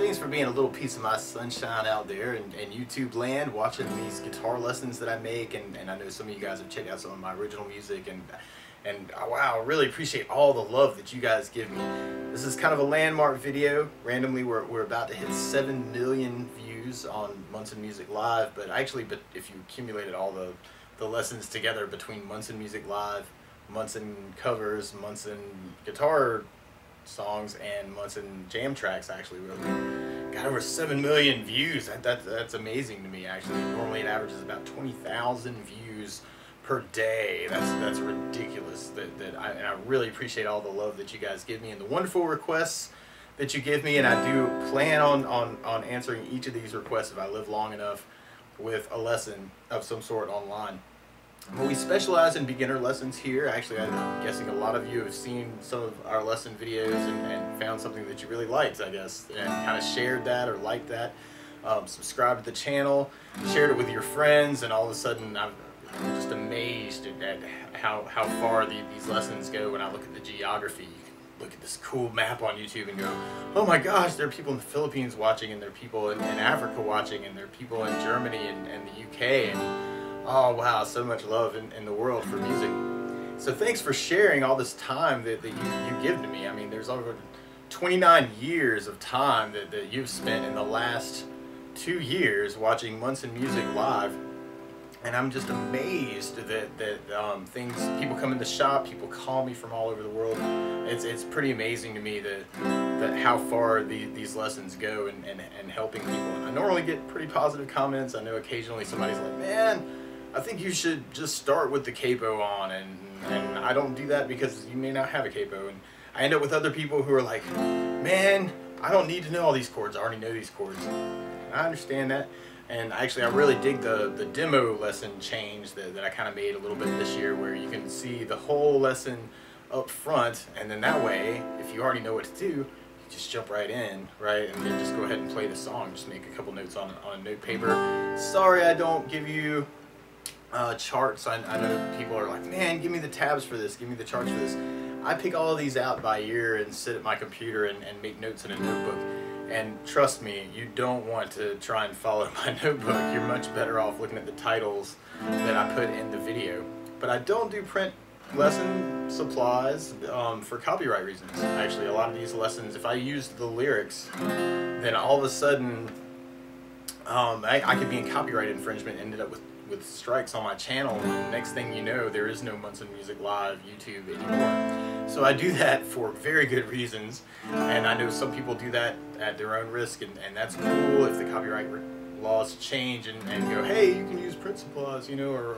Thanks for being a little piece of my sunshine out there in YouTube land, watching these guitar lessons that I make, and I know some of you guys have checked out some of my original music, and wow, I really appreciate all the love that you guys give me. This is kind of a landmark video. Randomly, we're about to hit 7 million views on MunsonMusicLive, but if you accumulated all the lessons together between MunsonMusicLive, Munson covers, Munson guitar songs, and Munson jam tracks, actually really got over 7 million views. That's amazing to me. Actually, normally it averages about 20,000 views per day. That's ridiculous. And I really appreciate all the love that you guys give me and the wonderful requests that you give me, and I do plan on answering each of these requests if I live long enough with a lesson of some sort online. Well, we specialize in beginner lessons here. Actually, I'm guessing a lot of you have seen some of our lesson videos and found something that you really liked, I guess, and kind of shared that or liked that. Subscribed to the channel, shared it with your friends, and all of a sudden I'm just amazed at how far these lessons go. When I look at the geography, you can look at this cool map on YouTube and go, oh my gosh, there are people in the Philippines watching, and there are people in Africa watching, and there are people in Germany and the UK, and oh wow, so much love in the world for music. So thanks for sharing all this time that you give to me. I mean, there's over 29 years of time that you've spent in the last 2 years watching Munson Music Live. And I'm just amazed that people come in the shop, people call me from all over the world. It's pretty amazing to me that how far these lessons go and helping people. And I normally get pretty positive comments. I know occasionally somebody's like, man, I think you should just start with the capo on, and I don't do that because you may not have a capo. And I end up with other people who are like, man, I don't need to know all these chords. I already know these chords. And I understand that. And actually, I really dig the demo lesson change that I kind of made a little bit this year, where you can see the whole lesson up front, and then that way, if you already know what to do, you just jump right in, right? And then just go ahead and play the song. Just make a couple notes on a note paper. Sorry, I don't give you charts. I know people are like, man, give me the tabs for this, give me the charts for this. I pick all of these out by ear and sit at my computer and make notes in a notebook. And trust me, you don't want to try and follow my notebook. You're much better off looking at the titles that I put in the video. But I don't do print lesson supplies for copyright reasons. Actually, a lot of these lessons, if I use the lyrics, then all of a sudden I could be in copyright infringement, ended up with strikes on my channel, and next thing you know, there is no Munson Music Live YouTube anymore. So I do that for very good reasons, and I know some people do that at their own risk, and that's cool if the copyright laws change and go, hey, you can use print supplies, you know, or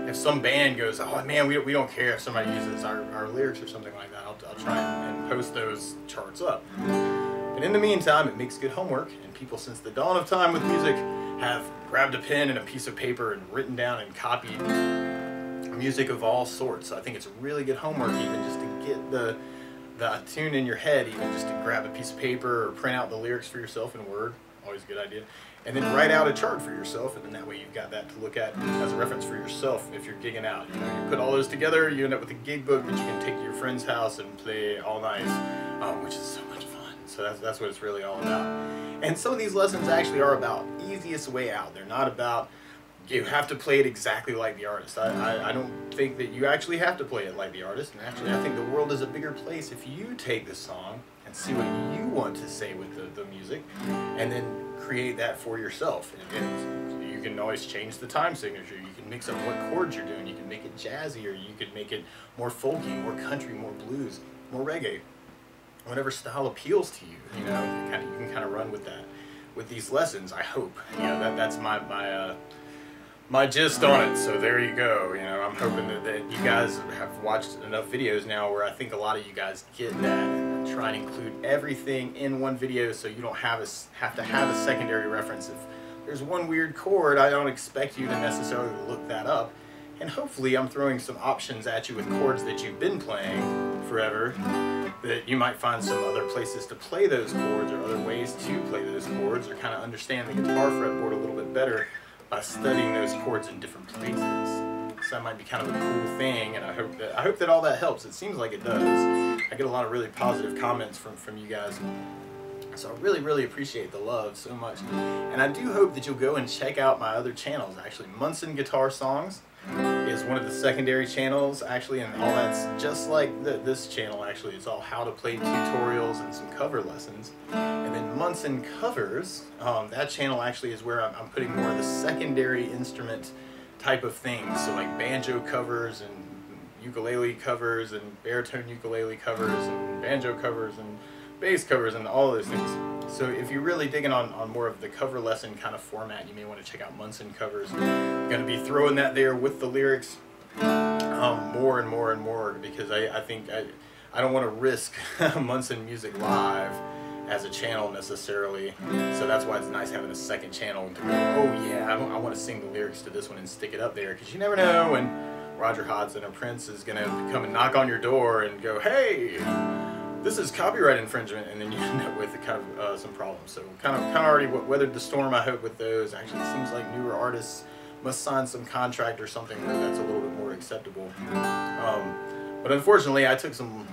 if some band goes, oh man, we don't care if somebody uses our lyrics or something like that, I'll try and post those charts up. But in the meantime, it makes good homework, and people since the dawn of time with music have grabbed a pen and a piece of paper and written down and copied music of all sorts. So I think it's really good homework, even just to get the tune in your head, even just to grab a piece of paper or print out the lyrics for yourself in Word, always a good idea, and then write out a chart for yourself, and then that way you've got that to look at as a reference for yourself if you're gigging out. You know, you put all those together, you end up with a gig book that you can take to your friend's house and play all night, which is so much fun. So that's what it's really all about. And some of these lessons actually are about easiest way out. They're not about you have to play it exactly like the artist. I don't think that you actually have to play it like the artist. And actually, I think the world is a bigger place if you take the song and see what you want to say with the music, and then create that for yourself. And you can always change the time signature. You can mix up what chords you're doing. You can make it jazzy, or you could make it more folky, more country, more blues, more reggae. Whatever style appeals to you, you know, you can kind of run with that. With these lessons, I hope. You know, that's my gist on it. So there you go. You know, I'm hoping that you guys have watched enough videos now where I think a lot of you guys get that, and try and include everything in one video so you don't have to have a secondary reference. If there's one weird chord, I don't expect you to necessarily look that up. And hopefully I'm throwing some options at you with chords that you've been playing forever, that you might find some other places to play those chords, or other ways to play those chords, or kind of understand the guitar fretboard a little bit better by studying those chords in different places. So that might be kind of a cool thing, and I hope that all that helps. It seems like it does. I get a lot of really positive comments from you guys. So I really, really appreciate the love so much. And I do hope that you'll go and check out my other channels. Actually, Munson Guitar Songs is one of the secondary channels, actually, and all that's just like this channel, actually. It's all how to play tutorials and some cover lessons. And then Munson Covers, that channel actually is where I'm putting more of the secondary instrument type of things. So like banjo covers and ukulele covers and baritone ukulele covers and banjo covers and bass covers and all those things. So if you're really digging on more of the cover lesson kind of format, you may want to check out Munson Covers. I'm going to be throwing that there with the lyrics more and more and more, because I think I don't want to risk Munson Music Live as a channel necessarily. So that's why it's nice having a second channel to go, oh yeah, I want to sing the lyrics to this one and stick it up there, because you never know when Roger Hodgson or Prince is going to come and knock on your door and go, hey, this is copyright infringement, and then you end up with kind of some problems. So kind of already weathered the storm, I hope, with those. Actually, it seems like newer artists must sign some contract or something where that's a little bit more acceptable. But unfortunately, I took some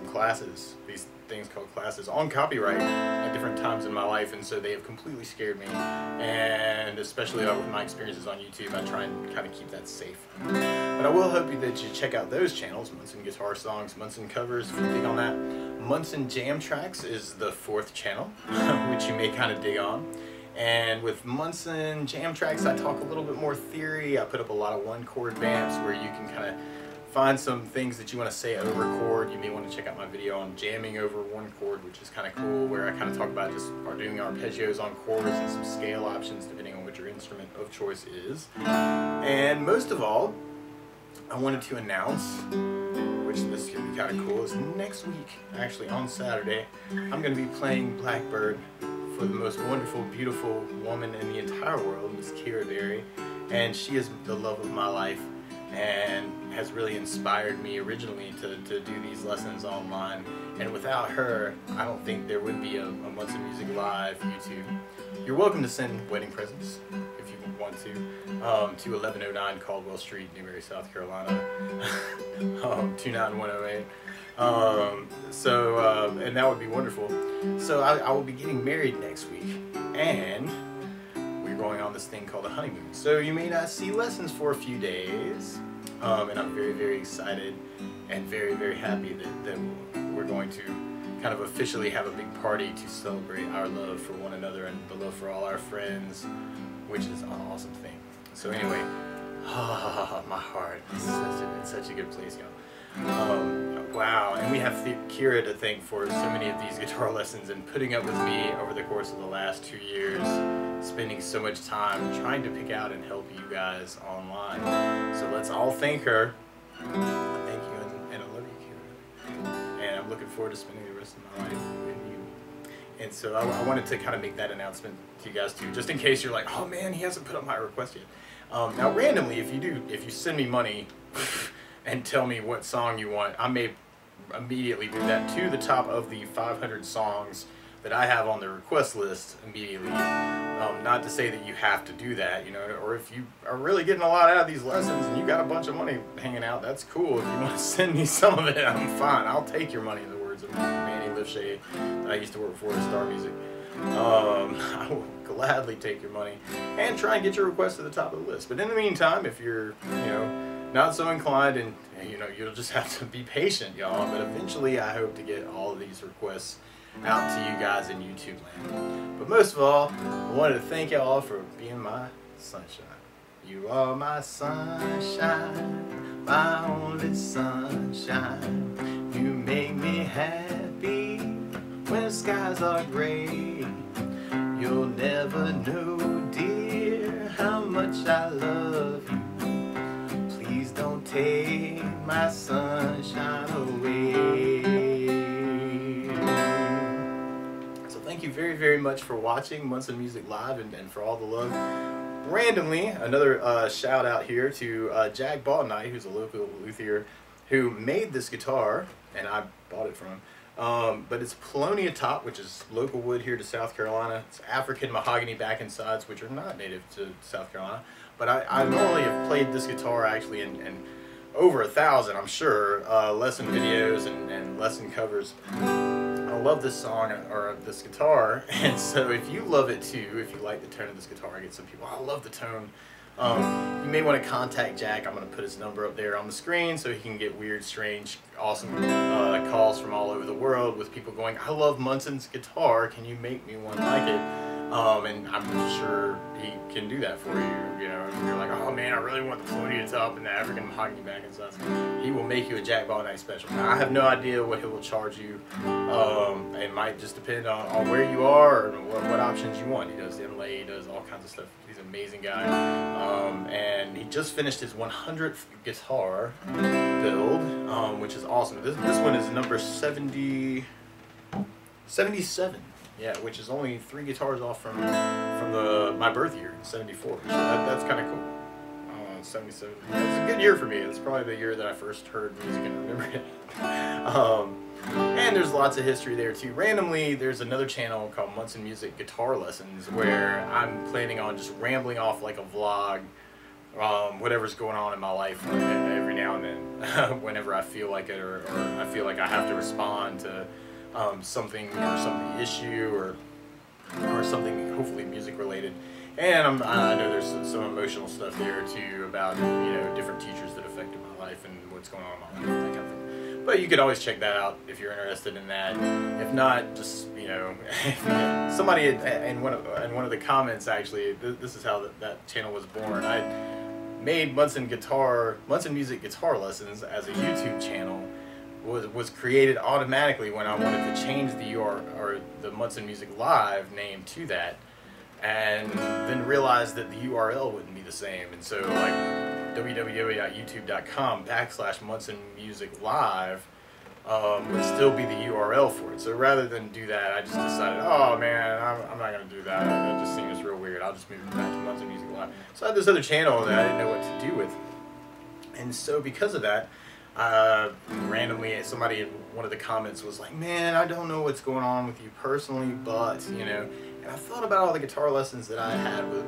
classes, these things called classes, on copyright at different times in my life, and so they have completely scared me. And especially with my experiences on YouTube, I try and kind of keep that safe. But I will hope that you check out those channels, Munson Guitar Songs, Munson Covers, if you dig on that. Munson Jam Tracks is the 4th channel, which you may kind of dig on. And with Munson Jam Tracks, I talk a little bit more theory. I put up a lot of one-chord vamps where you can kind of find some things that you want to say over chord. You may want to check out my video on jamming over one chord, which is kind of cool, where I kind of talk about just doing arpeggios on chords and some scale options depending on what your instrument of choice is. And most of all, I wanted to announce, which this could be kind of cool, is next week, actually on Saturday, I'm going to be playing Blackbird for the most wonderful, beautiful woman in the entire world, Miss Kira Berry. And she is the love of my life, and has really inspired me originally to do these lessons online. And without her, I don't think there would be a Munson Music Live YouTube. You're welcome to send wedding presents if you want to 1109 Caldwell Street, Newberry, South Carolina, 29108. And that would be wonderful. So I will be getting married next week, and we're going on this thing called a honeymoon. So you may not see lessons for a few days, and I'm very, very excited and very, very happy that we're going to kind of officially have a big party to celebrate our love for one another and the love for all our friends, which is an awesome thing. So anyway, my heart is in such a good place, y'all. Wow, and we have Kira to thank for so many of these guitar lessons and putting up with me over the course of the last 2 years, spending so much time trying to pick out and help you guys online. So let's all thank her. Thank you, and I love you, Kira. And I'm looking forward to spending the rest of my life with you. And so I wanted to kind of make that announcement to you guys too, just in case you're like, oh man, he hasn't put up my request yet. Now randomly, if you send me money and tell me what song you want, I may immediately do that to the top of the 500 songs that I have on the request list immediately. Not to say that you have to do that, you know, or if you are really getting a lot out of these lessons and you got a bunch of money hanging out, that's cool. If you want to send me some of it, I'm fine. I'll take your money, in the words of Manny Lifshay that I used to work for at Star Music. I will gladly take your money and try and get your request to the top of the list. But in the meantime, if you're, you know, not so inclined, and you know, you'll just have to be patient, y'all. But eventually, I hope to get all of these requests out to you guys in YouTube land. But most of all, I wanted to thank y'all for being my sunshine. You are my sunshine, my only sunshine. You make me happy when skies are gray. You'll never know, dear, how much I love you. Please don't take my sunshine away. So thank you very, very much for watching Munson Music Live and for all the love. Randomly, another shout out here to Jack Baldnight, who's a local luthier, who made this guitar, and I bought it from him. But it's Polonia top, which is local wood here to South Carolina. It's African mahogany back and sides, which are not native to South Carolina. But I normally have played this guitar actually in over 1,000, I'm sure, lesson videos and lesson covers gonna love this song or this guitar. And so if you love it too, if you like the tone of this guitar, I get some people, I love the tone. You may want to contact Jack. I'm going to put his number up there on the screen so he can get weird, strange, awesome calls from all over the world with people going, I love Munson's guitar. Can you make me one like it? And I'm sure he can do that for you. You know, if you're like, oh man, I really want the floaty top and the African mahogany back and stuff. He will make you a Jack Ball Night special. Now, I have no idea what he will charge you. It might just depend on where you are or what options you want. He does inlay, he does all kinds of stuff. He's an amazing guy. And he just finished his 100th guitar build, which is awesome. This one is number 77. Yeah, which is only 3 guitars off from my birth year, 74. So that's kind of cool. 77. It's a good year for me. It's probably the year that I first heard music and remembered it. And there's lots of history there too. Randomly, there's another channel called Munson Music Guitar Lessons where I'm planning on just rambling off like a vlog, whatever's going on in my life every now and then, whenever I feel like it or I feel like I have to respond to something or some issue or something hopefully music related. And I know there's some emotional stuff there too about, you know, different teachers that affected my life and what's going on in my life, that kind of thing. But you could always check that out if you're interested in that. If not, just, you know, somebody in one of the comments, actually, this is how that channel was born. I made Munson Music Guitar Lessons as a YouTube channel. Was created automatically when I wanted to change the the Munson Music Live name to that, and then realized that the URL wouldn't be the same, and so like www.youtube.com/MunsonMusicLive would still be the URL for it. So rather than do that, I just decided, oh man, I'm not gonna do that. That just seems real weird. I'll just move it back to Munson Music Live. So I had this other channel that I didn't know what to do with, and so because of that, randomly somebody in one of the comments was like, man, I don't know what's going on with you personally, but, you know, and I thought about all the guitar lessons that I had with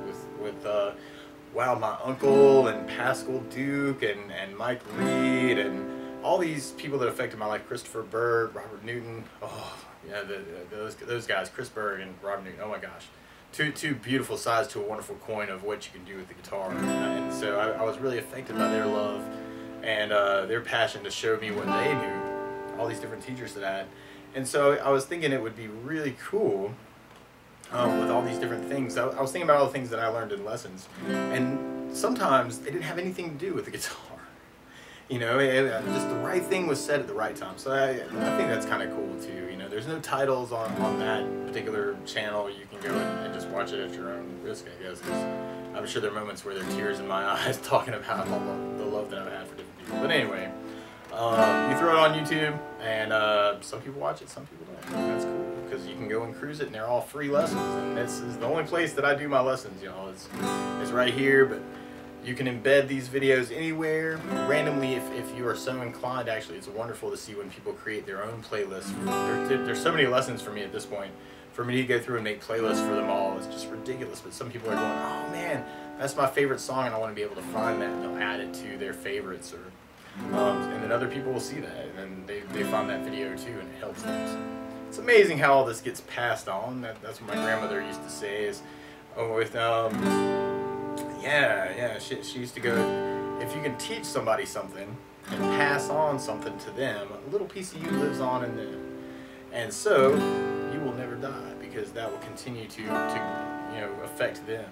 my uncle and Pascal Duke and Mike Reed and all these people that affected my life, Christopher Berg, Robert Newton, oh, yeah, those guys, Chris Berg and Robert Newton, oh my gosh. Two beautiful sides to a wonderful coin of what you can do with the guitar. And so I was really affected by their love and their passion to show me what they knew, all these different teachers that I had. And so I was thinking it would be really cool with all these different things. I was thinking about all the things that I learned in lessons, and sometimes they didn't have anything to do with the guitar. You know, just the right thing was said at the right time. So I think that's kind of cool too. You know, there's no titles on that particular channel. You can go and just watch it at your own risk, I guess. 'Cause I'm sure there are moments where there are tears in my eyes talking about all the love that I've had for different people. But anyway, you throw it on YouTube, and some people watch it, some people don't. And that's cool, because you can go and cruise it, and they're all free lessons. And this is the only place that I do my lessons, y'all. It's right here, but you can embed these videos anywhere, randomly, if you are so inclined. Actually, it's wonderful to see when people create their own playlists. There's so many lessons for me at this point. For me to go through and make playlists for them all is just ridiculous. But some people are going, oh man, that's my favorite song, and I want to be able to find that, and they'll add it to their favorites. Or and then other people will see that, and then they find that video too, and it helps them. So it's amazing how all this gets passed on. That's what my grandmother used to say is, she used to go, if you can teach somebody something and pass on something to them, a little piece of you lives on in them. And so you will never die, because that will continue to affect them.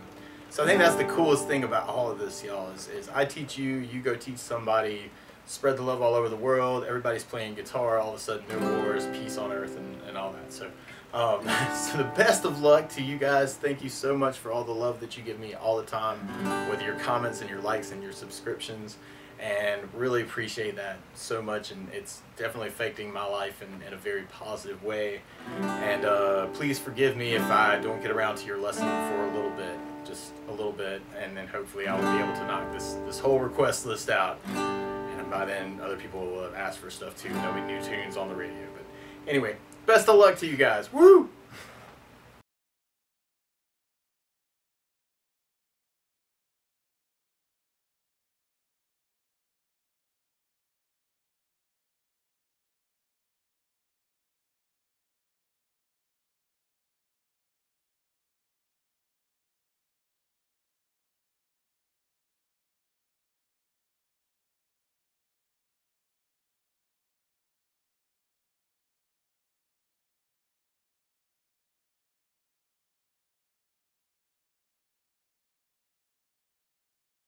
So I think that's the coolest thing about all of this, y'all, is I teach you, you go teach somebody, spread the love all over the world, everybody's playing guitar, all of a sudden no wars, peace on earth, and all that. So so the best of luck to you guys. Thank you so much for all the love that you give me all the time with your comments and your likes and your subscriptions, and really appreciate that so much, and it's definitely affecting my life in a very positive way. And please forgive me if I don't get around to your lesson for a little bit, just a little bit, and then hopefully I will be able to knock this whole request list out, and by then other people will have asked for stuff too. There'll be new tunes on the radio. But anyway, best of luck to you guys. Woo!